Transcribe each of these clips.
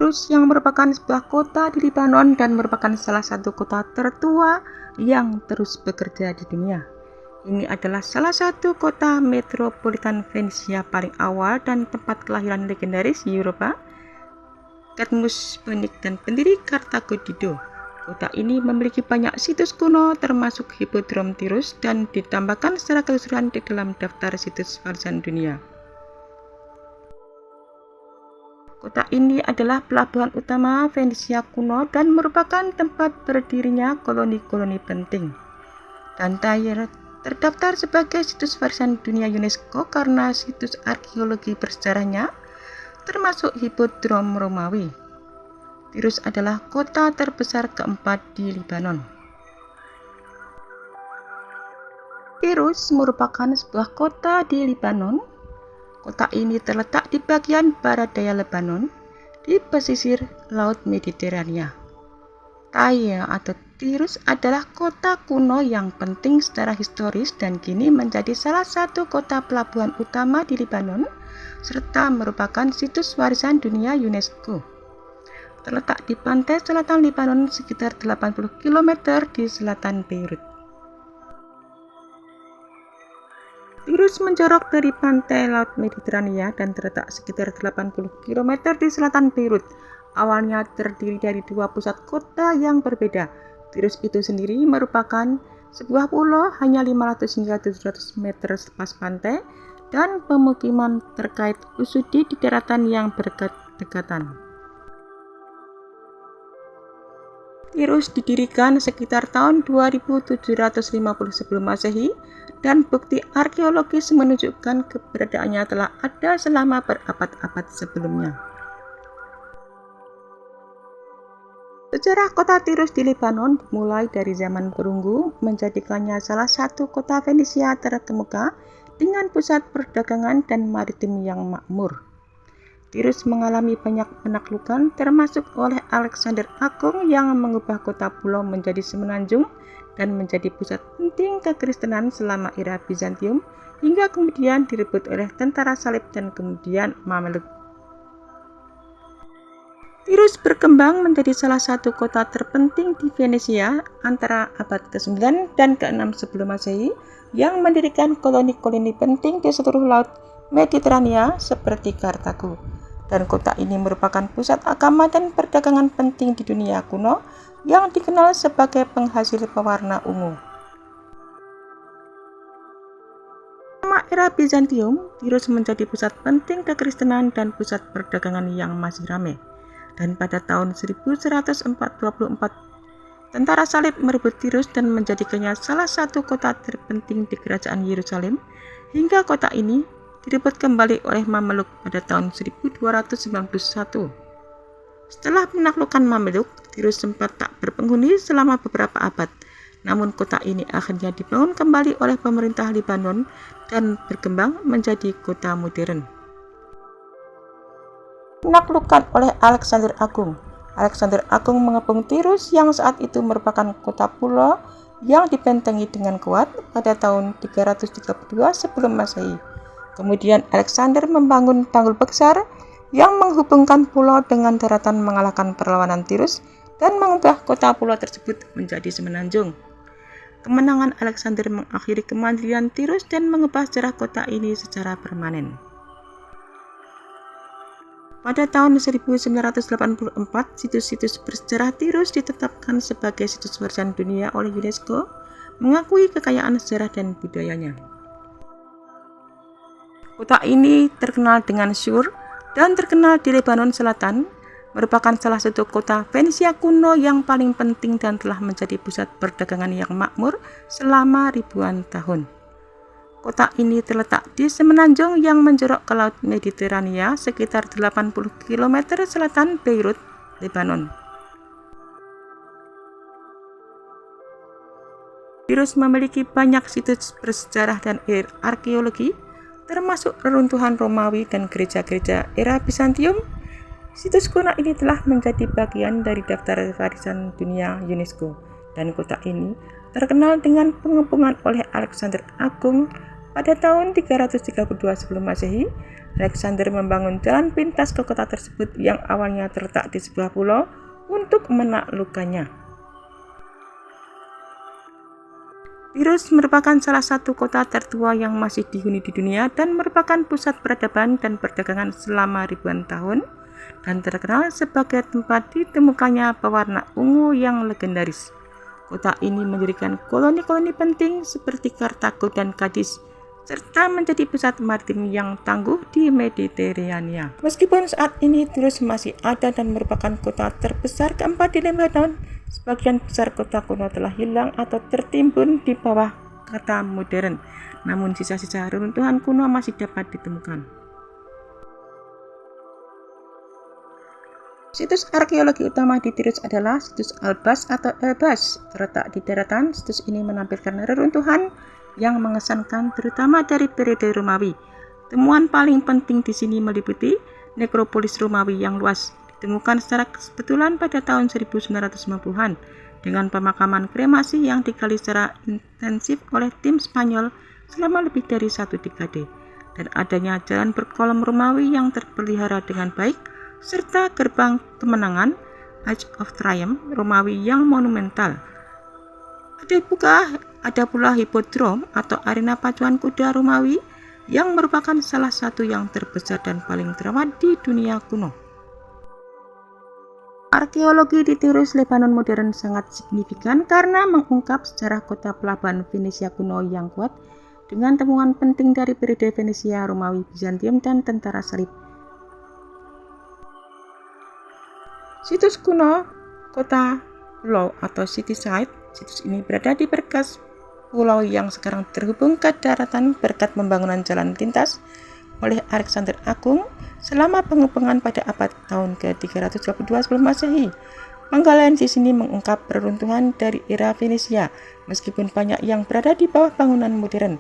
Nablus yang merupakan sebuah kota di Lebanon dan merupakan salah satu kota tertua yang terus bekerja di dunia. Ini adalah salah satu kota metropolitan Fenisia paling awal dan tempat kelahiran legendaris Eropa, Cadmus, Phoenix, dan pendiri Kartago Dido. Kota ini memiliki banyak situs kuno termasuk Hippodrome Tirus dan ditambahkan secara keseluruhan di dalam daftar situs warisan dunia. Kota ini adalah pelabuhan utama Fenisia kuno dan merupakan tempat berdirinya koloni-koloni penting. Dan terdaftar sebagai situs warisan dunia UNESCO karena situs arkeologi bersejarahnya, termasuk Hippodrome Romawi. Tirus adalah kota terbesar keempat di Lebanon. Tirus merupakan sebuah kota di Lebanon. Kota ini terletak di bagian barat daya Lebanon, di pesisir Laut Mediterania. Tyre atau Tirus adalah kota kuno yang penting secara historis dan kini menjadi salah satu kota pelabuhan utama di Lebanon, serta merupakan situs warisan dunia UNESCO. Terletak di pantai selatan Lebanon sekitar 80 km di selatan Beirut. Tirus menjorok dari pantai Laut Mediterania dan terletak sekitar 80 km di selatan Beirut. Awalnya terdiri dari dua pusat kota yang berbeda. Tirus itu sendiri merupakan sebuah pulau hanya 500 hingga 700 meter lepas pantai dan pemukiman terkait Usudi di daratan yang berdekatan. Tirus didirikan sekitar tahun 2750 sebelum Masehi dan bukti arkeologis menunjukkan keberadaannya telah ada selama berabad-abad sebelumnya. Sejarah kota Tirus di Lebanon dimulai dari zaman perunggu, menjadikannya salah satu kota Fenisia terkemuka dengan pusat perdagangan dan maritim yang makmur. Tirus mengalami banyak penaklukan termasuk oleh Alexander Agung yang mengubah kota pulau menjadi semenanjung dan menjadi pusat penting kekristenan selama era Bizantium hingga kemudian direbut oleh tentara salib dan kemudian Mameluk. Tirus berkembang menjadi salah satu kota terpenting di Venesia antara abad ke-9 dan ke-6 sebelum Masehi yang mendirikan koloni-koloni penting di seluruh laut Mediterania seperti Kartago. Dan kota ini merupakan pusat agama dan perdagangan penting di dunia kuno yang dikenal sebagai penghasil pewarna ungu. Selama era Bizantium, Tirus menjadi pusat penting kekristenan dan pusat perdagangan yang masih ramai. Dan pada tahun 1144, tentara salib merebut Tirus dan menjadikannya salah satu kota terpenting di kerajaan Yerusalem, hingga kota ini direbut kembali oleh Mameluk pada tahun 1291. Setelah penaklukan Mameluk, Tirus sempat tak berpenghuni selama beberapa abad. Namun kota ini akhirnya dibangun kembali oleh pemerintah Lebanon dan berkembang menjadi kota modern. Penaklukan oleh Alexander Agung. Alexander Agung mengepung Tirus yang saat itu merupakan kota pulau yang dibentengi dengan kuat pada tahun 332 sebelum Masehi. Kemudian Alexander membangun tanggul besar yang menghubungkan pulau dengan daratan mengalahkan perlawanan Tirus dan mengubah kota pulau tersebut menjadi semenanjung. Kemenangan Alexander mengakhiri kemandirian Tirus dan mengubah sejarah kota ini secara permanen. Pada tahun 1984, situs-situs bersejarah Tirus ditetapkan sebagai situs warisan dunia oleh UNESCO, mengakui kekayaan sejarah dan budayanya. Kota ini terkenal dengan Sur dan terkenal di Lebanon Selatan, merupakan salah satu kota Fenisia kuno yang paling penting dan telah menjadi pusat perdagangan yang makmur selama ribuan tahun. Kota ini terletak di semenanjung yang menjorok ke Laut Mediterania sekitar 80 km selatan Beirut, Lebanon. Tirus memiliki banyak situs bersejarah dan arkeologi, termasuk reruntuhan Romawi dan gereja-gereja era Bizantium. Situs kuno ini telah menjadi bagian dari daftar warisan dunia UNESCO, dan kota ini terkenal dengan pengepungan oleh Alexander Agung pada tahun 332 sebelum Masehi Alexander membangun jalan pintas ke kota tersebut yang awalnya terletak di sebuah pulau untuk menaklukkannya. Tirus merupakan salah satu kota tertua yang masih dihuni di dunia dan merupakan pusat peradaban dan perdagangan selama ribuan tahun dan terkenal sebagai tempat ditemukannya pewarna ungu yang legendaris. Kota ini mendirikan koloni-koloni penting seperti Kartago dan Kadis, serta menjadi pusat maritim yang tangguh di Mediterania. Meskipun saat ini Tirus masih ada dan merupakan kota terbesar keempat di Lebanon, sebagian besar kota kuno telah hilang atau tertimbun di bawah kota modern, namun sisa-sisa reruntuhan kuno masih dapat ditemukan. Situs arkeologi utama di Tirus adalah situs Albas atau Elbas. Terletak di daratan, situs ini menampilkan reruntuhan yang mengesankan terutama dari periode Romawi. Temuan paling penting di sini meliputi nekropolis Romawi yang luas, ditemukan secara kebetulan pada tahun 1950-an dengan pemakaman kremasi yang digali secara intensif oleh tim Spanyol selama lebih dari 1 dekade, dan adanya jalan berkolom Romawi yang terpelihara dengan baik, serta gerbang kemenangan Arch of Triumph Romawi yang monumental. Ada pula hipodrom atau arena pacuan kuda Romawi yang merupakan salah satu yang terbesar dan paling terawat di dunia kuno. Arkeologi di Tirus Lebanon modern sangat signifikan karena mengungkap sejarah kota pelabuhan Venesia kuno yang kuat dengan temuan penting dari periode Venesia, Romawi, Bizantium, dan tentara salib. Situs kuno kota pulau atau city site. Situs ini berada di berkas pulau yang sekarang terhubung ke daratan berkat pembangunan jalan lintas oleh Alexander Agung selama pengepungan pada abad tahun ke-322 sebelum Masehi. Penggalian di sini mengungkap reruntuhan dari era Venesia, meskipun banyak yang berada di bawah bangunan modern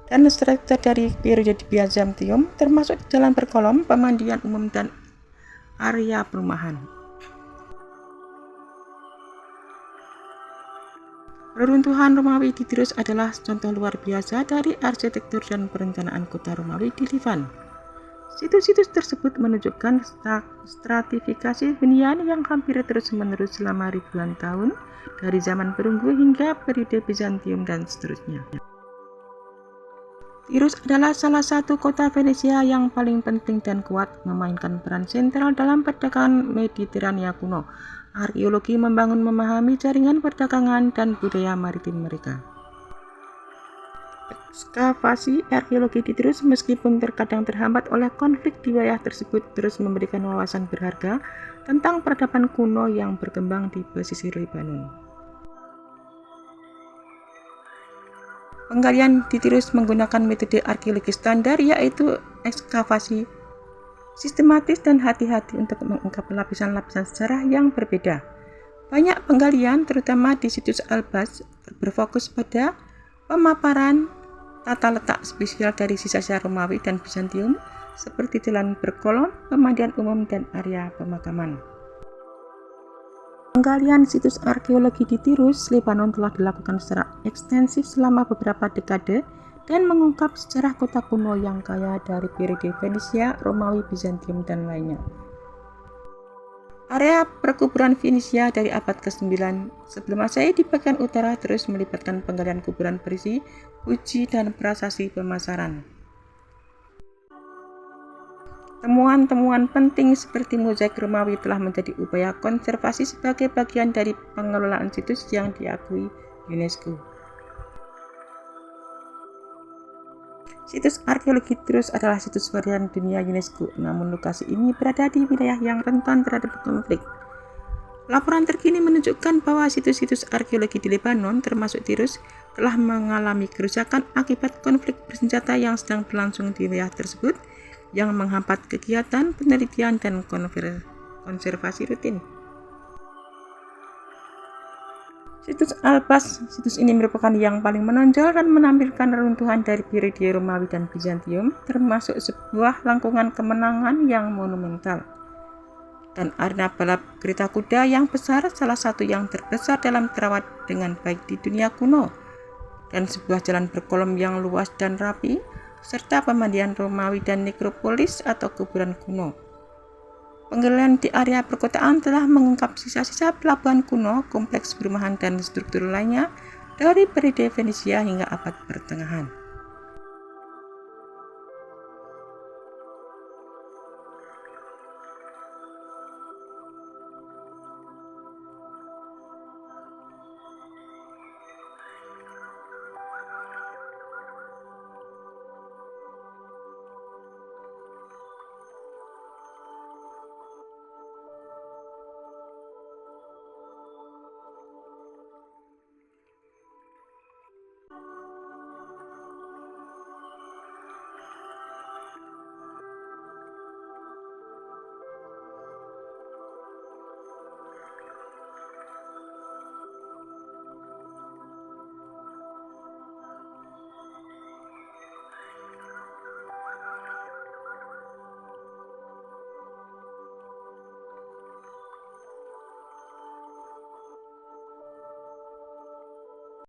dan struktur dari periode Bizantium, termasuk jalan berkolom, pemandian umum, dan area perumahan. Reruntuhan Romawi di Tirus adalah contoh luar biasa dari arsitektur dan perencanaan kota Romawi di Livan. Situs-situs tersebut menunjukkan stratifikasi hunian yang hampir terus-menerus selama ribuan tahun, dari zaman perunggu hingga periode Bizantium dan seterusnya. Tirus adalah salah satu kota Venesia yang paling penting dan kuat, memainkan peran sentral dalam perdagangan Mediterania kuno. Arkeologi memahami jaringan perdagangan dan budaya maritim mereka. Ekskavasi arkeologi di Tirus, meskipun terkadang terhambat oleh konflik di wilayah tersebut, terus memberikan wawasan berharga tentang peradaban kuno yang berkembang di pesisir Lebanon. Penggalian di Tirus menggunakan metode arkeologi standar, yaitu ekskavasi sistematis dan hati-hati untuk mengungkap lapisan-lapisan sejarah yang berbeda. Banyak penggalian, terutama di situs Albas, berfokus pada pemaparan tata letak spesial dari sisa-sisa Romawi dan Bizantium, seperti jalan berkolom, pemandian umum, dan area pemakaman. Penggalian situs arkeologi di Tirus, Lebanon telah dilakukan secara ekstensif selama beberapa dekade dan mengungkap sejarah kota kuno yang kaya dari periode Venesia, Romawi, Bizantium, dan lainnya. Area perkuburan Venesia dari abad ke-9 sebelum Masehi di bagian utara terus melibatkan penggalian kuburan berisi puji dan prasasti pemasaran. Temuan-temuan penting seperti mozaik Romawi telah menjadi upaya konservasi sebagai bagian dari pengelolaan situs yang diakui UNESCO. Situs arkeologi Tirus adalah situs warisan dunia UNESCO, namun lokasi ini berada di wilayah yang rentan terhadap konflik. Laporan terkini menunjukkan bahwa situs-situs arkeologi di Lebanon, termasuk Tirus, telah mengalami kerusakan akibat konflik bersenjata yang sedang berlangsung di wilayah tersebut, yang menghambat kegiatan penelitian dan konservasi rutin. Situs Albas, situs ini merupakan yang paling menonjol dan menampilkan reruntuhan dari periode Romawi dan Bizantium, termasuk sebuah langkungan kemenangan yang monumental, dan arena balap kereta kuda yang besar, salah satu yang terbesar dalam terawat dengan baik di dunia kuno, dan sebuah jalan berkolom yang luas dan rapi. serta pemandian Romawi dan nekropolis atau kuburan kuno. Penggalian di area perkotaan telah mengungkap sisa-sisa pelabuhan kuno, kompleks perumahan dan struktur lainnya dari periode Venesia hingga abad pertengahan.